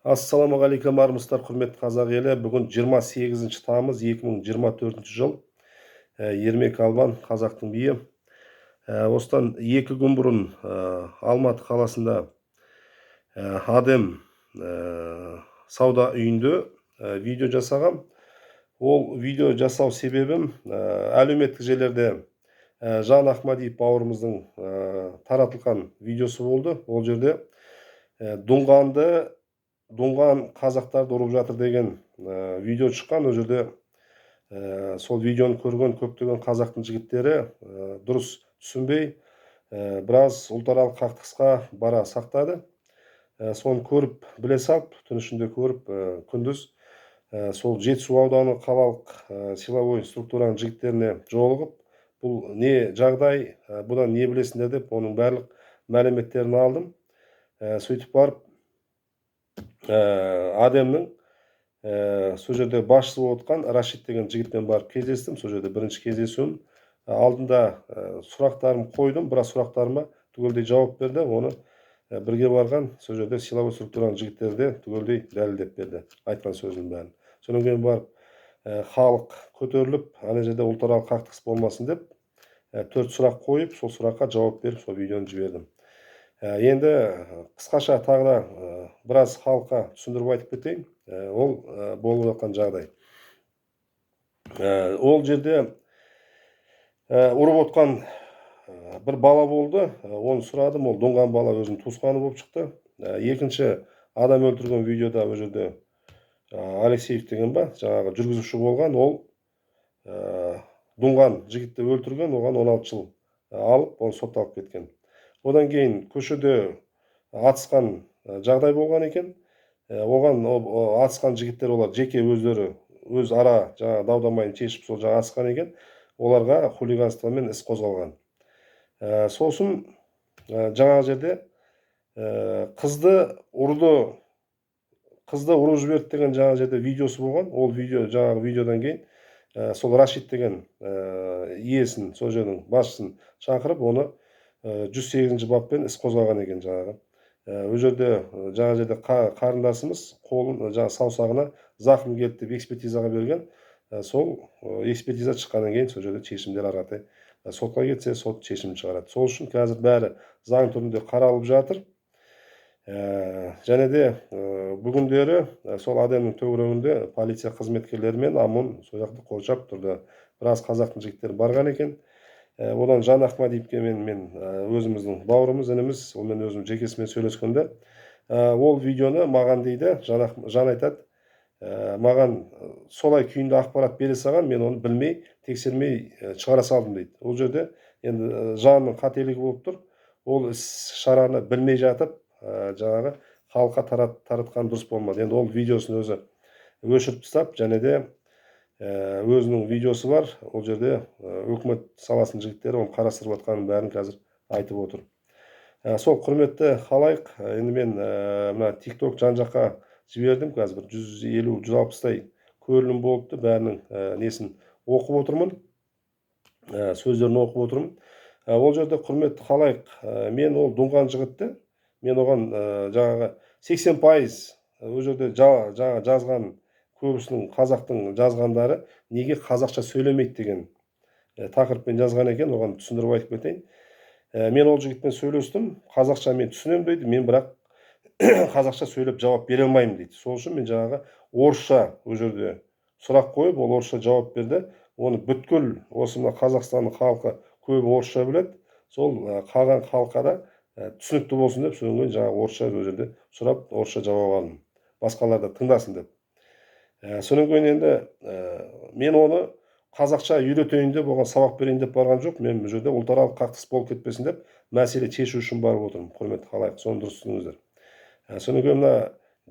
Ассалаумағалейкум армысыздар, құрметті қазақ елі. Бүгін 28 тамыз 2024 жыл. Ермек Албан, қазақтың биі. Осыдан 2 күн бұрын Алматы қаласында Адем сауда үйінде видео жасағам. Ол видео жасау себебім әлеуметтік желілерде Жан Ахмадиев бауырымыздың таратылған видеосы болды. Ол жерде Дуңған қазақтарды ұрып жатыр деген видео шыққан. Ол жерде сол видеоны көрген көптеген қазақтың жігіттері дұрыс түсінбей біраз ұлтаралық қақтығысқа бара сақтады. Соны көріп біле салып, түн ішінде көріп, күндіз сол Жетісу ауданы қалалық силовой структураның жігіттеріне жолығып, бұл не жағдай, бұдан не білесіңдер деп, оның барлық мәліметтерін алдым. Сөйтіп барып Адемнің сол жерде басшысы болып отқан Рашид деген жігітпен барып кездестім. Сол жерде бірінші кездесуім. Алдында сұрақтарым қойдым, біраз сұрақтарыма түгелдей жауап берді. Оны бірге барған сол жерде силовой структураның жігіттері де түгелдей дәлелдеп берді, айтқан сөзінің бәрін. Содан кейін барып халық көтеріліп, ана жерде ұлтаралық қақтығыс болмасын деп 4 сұрақ қойып, сол сұраққа жауап беріп, сол видеоны жібердім. Енді қысқаша тағы да біраз халыққа түсіндіріп айтып кетейін. Ол болып жатқан жағдай. Ол жерде ұрып отқан бір бала болды. Оны сұрадым. Ол Дуңған бала өзінің туысқаны болып шықты. Екінші адам өлтірген видеода ол жерде Алексеев деген ба, жаңағы жүргізуші болған. Ол Дуңған жігітті өлтірген, оған 16 жыл алып, оны сотталып кеткен. Одан кейін көшеде атысқан жағдай болған екен. Оған атысқан жігіттер олар жеке өздері өз ара жаңа дау-дамайын шешіп сол жаңа атысқан екен. Оларға хулиганствомен іс қозғалған. Сосын жаңа жерде қызды ұрып жіберді деген жаңа жерде видеосы болған. Ол видео жаңағы видеодан кейін сол Рашид деген иесін, сол жердің басшысын шақырып, оны 108 баппен іс қозғаған екен жаңағы. Ол жерде жаңа жерде қарындасымыз қолын жаңа саусағына зақым келді деп экспертизаға берген. Сол экспертиза шыққаннан кейін сол жерде шешімдер ары қаратай сотқа кетсе, сот шешімін шығарады. Сол үшін қазір бәрі заң түрінде қаралып жатыр. Және де бүгіндері сол Адемнің төңірегінде полиция қызметкерлері мен ОМОН сол жақты қоршап тұрды. Біраз қазақтың жігіттері барған екен. Одан Жан Ахмадиевке мен өзіміздің бауырымыз, ініміз, онымен өзім жекесімен сөйлескенде, ол видеоны маған дейді, Жан айтады, маған солай күйінде ақпарат бере салған, мен оны білмей, тексермей шығара салдым дейді. Ол жерде енді Жанның қателігі болып тұр. Ол іс шараны білмей жатып, жаңағы халыққа таратқан дұрыс болмады. Енді ол видеосын өзі өшіріп тастап, және де өзінің видеосы бар. Ол жерде өкімет саласының жігіттері оны қарастырып жатқанын бәрін қазір айтып отыр. Сол құрметті халайық, енді мен мына TikTok жан-жаққа жібердім. Қазір 150-160-тай көрілім болыпты. Бәрінің несін оқып отырмын, сөздерін оқып отырмын. Ол жерде құрметті халайық, мен ол Дуңған жігітті, мен оған жаңағы 80% ол жерде жаңа жазған көбісінің қазақтың жазғандары неге қазақша сөйлемейді деген тақырыппен жазған екен. Оған түсіндіріп айтып кетейін. Мен ол жігітпен сөйлестім. Қазақша мен түсінем дейді. Мен бірақ қазақша сөйлеп жауап бере алмаймын дейді. Сол үшін мен жаңағы орысша ол жерде сұрақ қойып, ол орысша жауап берді. Оны бүткіл осы мына Қазақстанның халқы көбі орысша біледі. Сол қалған халыққа да түсінікті болсын деп, содан кейін жаңағы орысша ол жерде сұрап, орысша жауап алдым. Басқалар да тыңдасын деп. Содан кейін енді мен оны қазақша үйретейін деп, оған сабақ берейін деп барған жоқ. Мен бұл жерде ұлтаралық қақтығыс болып кетпесін деп, мәселе шешу үшін барып отырмын. Құрметті халайық, соны дұрыс түсініңіздер. Содан кейін мына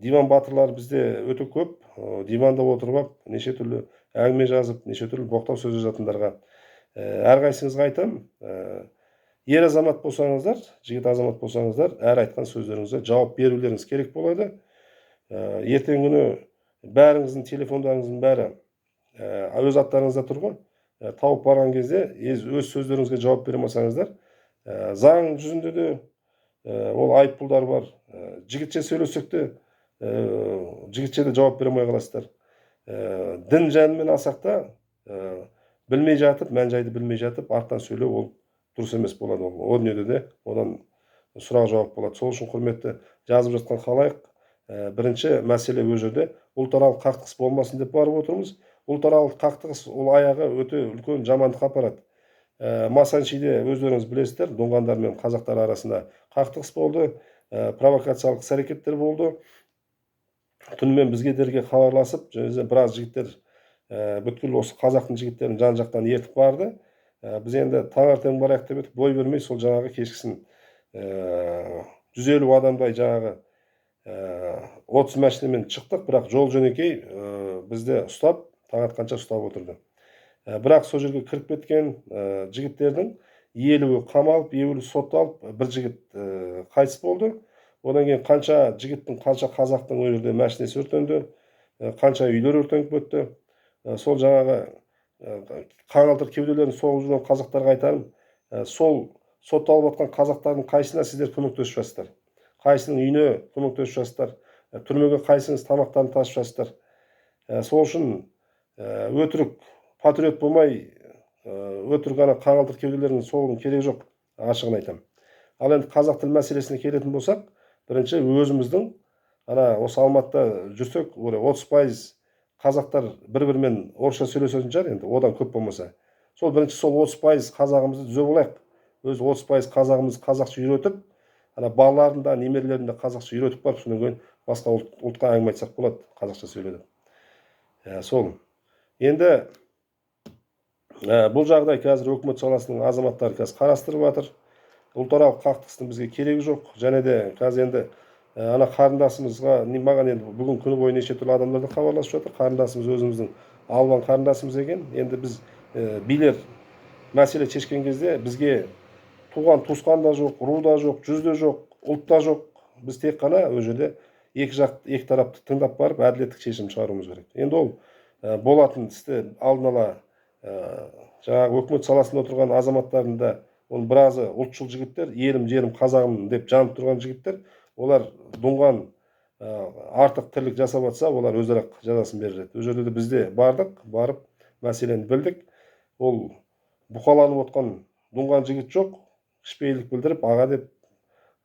диван батырлар бізде өте көп. Диванда отырып, неше түрлі әңгіме жазып, неше түрлі боқтау сөз жазатындарға әрқайсыңызға айтамын, ер азамат болсаңыздар, жігіт азамат болсаңыздар, әр айтқан сөздеріңізге жауап берулеріңіз керек болады. Ертең күні бәріңіздің телефондарыңыздың бәрі өз аттарыңызда тұр ғой. Тауып барған кезде өз сөздеріңізге жауап бере алмасаңыздар, заң жүзінде де ол айыппұлдар бар. Жігітше сөйлесек те жігітше де жауап бере алмай қаласыздар. Дін жөнінен алсақ та, білмей жатып, мән жайды білмей жатып, артынан сөйлеу ол дұрыс емес болады. Ол дүниеде де одан сұрақ жауап болады. Сол үшін құрметті жазып жатқан халайық, бірінші мәселе ол жерде ұлтаралық қақтығыс болмасын деп барып отырмыз. Ұлтаралық қақтығыс ол аяғы өте үлкен жамандыққа апарады. Масанчиде өздеріңіз білесіздер, доңғандар мен қазақтар арасында қақтығыс болды, провокациялық іс-әрекеттер болды. Түнімен бізге дерге хабарласып, біраз жігіттер бүткіл осы қазақтың жігіттерін жан жақтан ертіп барды. Біз енді таңертең барайық деп едік, бой бермей сол жаңағы кешкісін 150 адамдай жаңағы 30 машинамен шықтық, бірақ жол жөнекей бізді ұстап, таң атқанша ұстап отырды. Бірақ сол жерге кіріп кеткен жігіттердің 50-і қамалып, 50-і сотталып, бір жігіт қайтыс болды. Одан кейін қанша жігіттің, қанша қазақтың ол жерде машинасы өртенді, қанша үйлер өртеніп кетті. Сол жаңағы қаңылтыр кеуделерін соғып жүрген қазақтарға айтарым, сол сотталып жатқан қазақтардың қайсына сіздер көмектесіп жатсыздар, қайсының үйіне көмектесіп жатсыздар, түрмеге қайсыңыз тамақтарын тасып жатсыздар. Сол үшін өтірік патриот болмай, өтірік ана қаңылтыр кеуделерін соғудың керегі жоқ, ашығын айтам. Ал енді қазақ тіл мәселесіне келетін болсақ, бірінші өзіміздің ана осы Алматыда жүрсек, 30% қазақтар бір-бірімен орысша сөйлесетін шығар, енді одан көп болмаса. Сол бірінші сол 30% қазағымызды түзеп алайық. Өз 30% қазағымыз қазақша үйретіп, ана балаларын да, немерелерін де қазақша үйретіп барып, содан кейін басқа ұлтқа әңгіме айтсақ болады, қазақша сөйледіп. Сол. Енді бұл жағдай қазір өкімет саласының азаматтары қазір қарастырып жатыр. Ұлтаралық қақтығыстың бізге керегі жоқ. Және де қазір енді ана қарындасымызға, маған енді бүгін күні бойы неше түрлі адамдар да хабарласып жатыр. Қарындасымыз өзіміздің албан қарындасымыз екен. Енді біз билер мәселе шешкен кезде бізге туған туысқан да жоқ, ру да жоқ, жүз де жоқ, ұлт та жоқ. Біз тек қана ол жерде екі тарапты тыңдап барып, әділеттік шешім шығаруымыз керек. Енді ол болатын істі алдын ала жаңағы өкімет саласында отырған азаматтардың да оның біразы ұлтшыл жігіттер, елім жерім қазағым деп жанып тұрған жігіттер, олар доңған артық тірлік жасап жатса, олар өздері жазасын береді. Ол жерде де бізде бардық, барып мәселені білдік. Ол бұқаланып отқан доңған жігіт жоқ, кішіпейілдік білдіріп, аға деп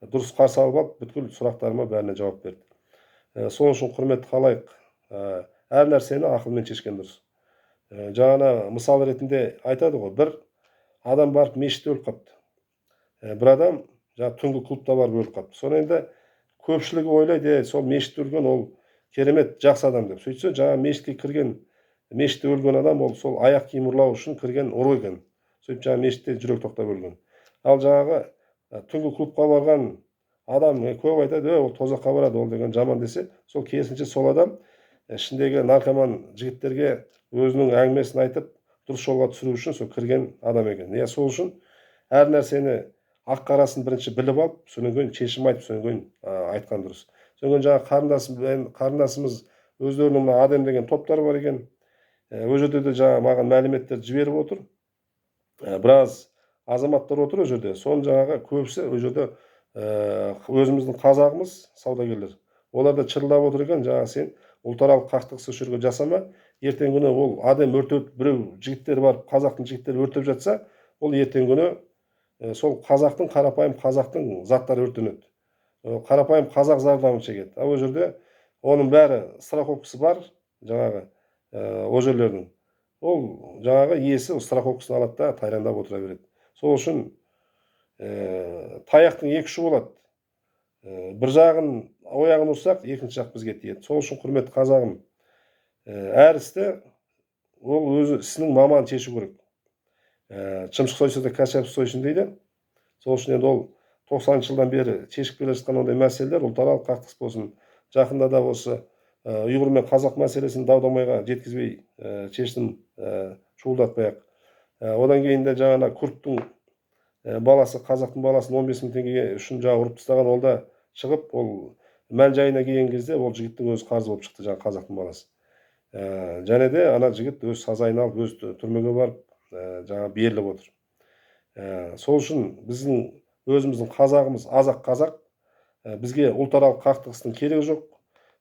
дұрыс қарсы алып, бүткіл сұрақтарыма бәріне жауап берді. Сол үшін құрметті халайық, әр нәрсені ақылмен шешкен дұрыс. Жаңа мысал ретінде айтады ғой, бір адам барып мешітте өліп қапты. Бір адам түнгі клубта барып өліп қапты. Соны енді көпшілігі ойлайды, сол мешітте өлген ол керемет жақсы адам деп. Сөйтсе, жаңа мешітке кірген, мешітте өлген адам ол сол аяқ киім ұрлау үшін кірген ұры екен. Сөйтіп жаңа мешітте жүрек тоқтап өлген. Ал жаңағы түнгі клубқа барған адам көп айтады, ол тозаққа барады, ол деген жаман десе, сол керісінше сол адам ішіндегі наркоман жігіттерге өзінің әңгімесін айтып, дұрыс жолға түсіру үшін сол кірген адам екен. Сол үшін әр нәрсені ақ қарасын бірінші біліп алып, содан кейін шешім айтып, содан кейін айтқан дұрыс. Содан кейін жаңа қарындасымыз өздерінің адем деген топтары бар екен. Ол жерде де жаңа маған мәліметтер жіберіп отыр. Біраз азаматтар отыр ол жерде. Соның жаңағы көбісі ол жерде өзіміздің қазағымыз саудагерлер. Олар да чырылдап отыр екен, жаңа сен ұлтаралық қақтығыс жерге жасама, ертең күні ол адам өртеп, біреу жігіттер бар, қазақтың жігіттері өртеп жатса, ол ертең күні сол қазақтың, қарапайым қазақтың заттары өртенеді. Қарапайым қазақ зардабын шегеді. Ол жерде оның бәрі страховкасы бар, жаңағы ол жерлердің. Ол жаңағы иесі страховкасын алады да тайрандап отыра береді. Сол үшін таяқтың екі ұшы болады. Бір жағын аяғын ұрсақ, екінші жақ бізге тиеді. Сол үшін құрметті қазағым, әр істі ол өзі ісінің маманын шешу керек. Шымшық сойса да кәшап сойсын дейді. Сол үшін енді ол 90 жылдан бері шешіп келе жатқан ондай мәселелер, ұлтаралық қақтығыс болсын, жақында да осы ұйғыр мен қазақ мәселесін дау-дамайға жеткізбей шешім шуылдатпайық. Одан кейін де жаңа күрттің баласы, қазақтың баласын 15 мың теңге үшін жаңа ұрып тастаған, ол да шығып, ол мән жайына келген кезде ол жігіттің өзі қарыз болып шықты, жаңа қазақтың баласы. Және де ана жігіт өз сазайын алып, өз түрмеге барып, жаңа беріліп отыр. Сол үшін біздің өзіміздің қазағымыз азақ қазақ, бізге ұлтаралық қақтығыстың керегі жоқ.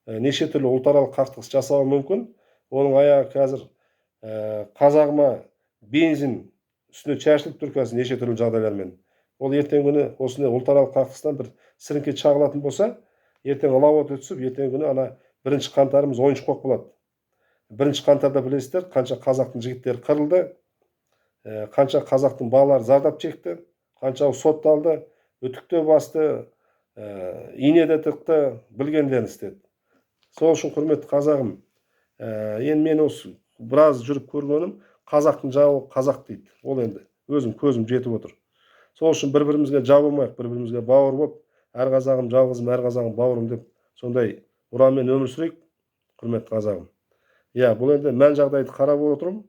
неше түрлі ұлтаралық қақтығыс жасауы мүмкін. Оның аяғы қазір қазағыма бензин үстіне шашылып тұр қазір неше түрлі жағдайлармен. Ол ертең күні осындай ұлтаралық қақтығыстан бір сіріңке шағылатын болса, ертең ылауат өтсіп, ертең күні ана 1 қаңтарымыз ойыншық болып қалады. 1 қаңтарда білесіздер, қанша қазақтың жігіттері қырылды, қанша қазақтың балалары зардап шекті, қанша сотталды, үтікте басты, инеде тықты, білгендерін істеді. Сол үшін құрметті қазағым, енді мен осы біраз жүріп көргенім, қазақтың жауы қазақ дейді. Ол енді өзім көзім жетіп отыр. Сол үшін бір-бірімізге жау болмайық, бір-бірімізге бауыр болып, әр қазағым жалғызым, әр қазағым бауырым деп сондай ұранмен өмір сүрейік, құрметті қазағым. Бұл енді мән жағдайды қарап отырмын.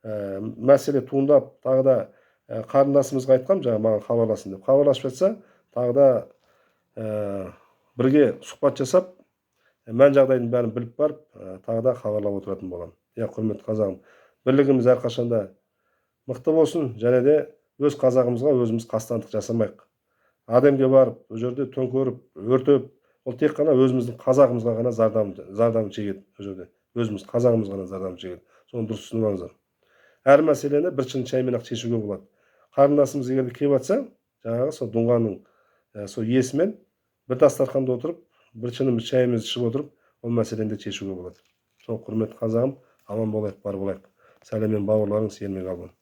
Мәселе туындап, тағы да қарындасымызға айтқам, жаңа маған хабарласын деп. Хабарласып жатса, тағы да бірге сұхбат жасап, мән жағдайдың бәрін біліп барып, тағы да хабарлап отыратын болам. Құрметті қазағым, бірлігіміз әрқашанда мықты болсын, және де өз қазағымызға өзіміз қастандық жасамайық. Адамге барып, ол жерде төңкеріп, өртеп, ол тек қана өзіміздің қазағымызға ғана зардабын шегеді. Ол жерде өзіміз қазағымыз ғана зардабын шегеді. Соны дұрыс түсініп алыңыздар. Әр мәселені бір шыны шаймен ақ шешуге болады. Қарындасымыз егер келіп жатса, жаңағы сол Дұңғаның сол иесімен бір дастарханда отырып, бір шынымыз шайымызды ішіп отырып, ол мәселені де шешуге болады. Сол құрметті қазағым, аман болайық, бар болайық. Сәлеммен бауырларың, сеніммен қалбын.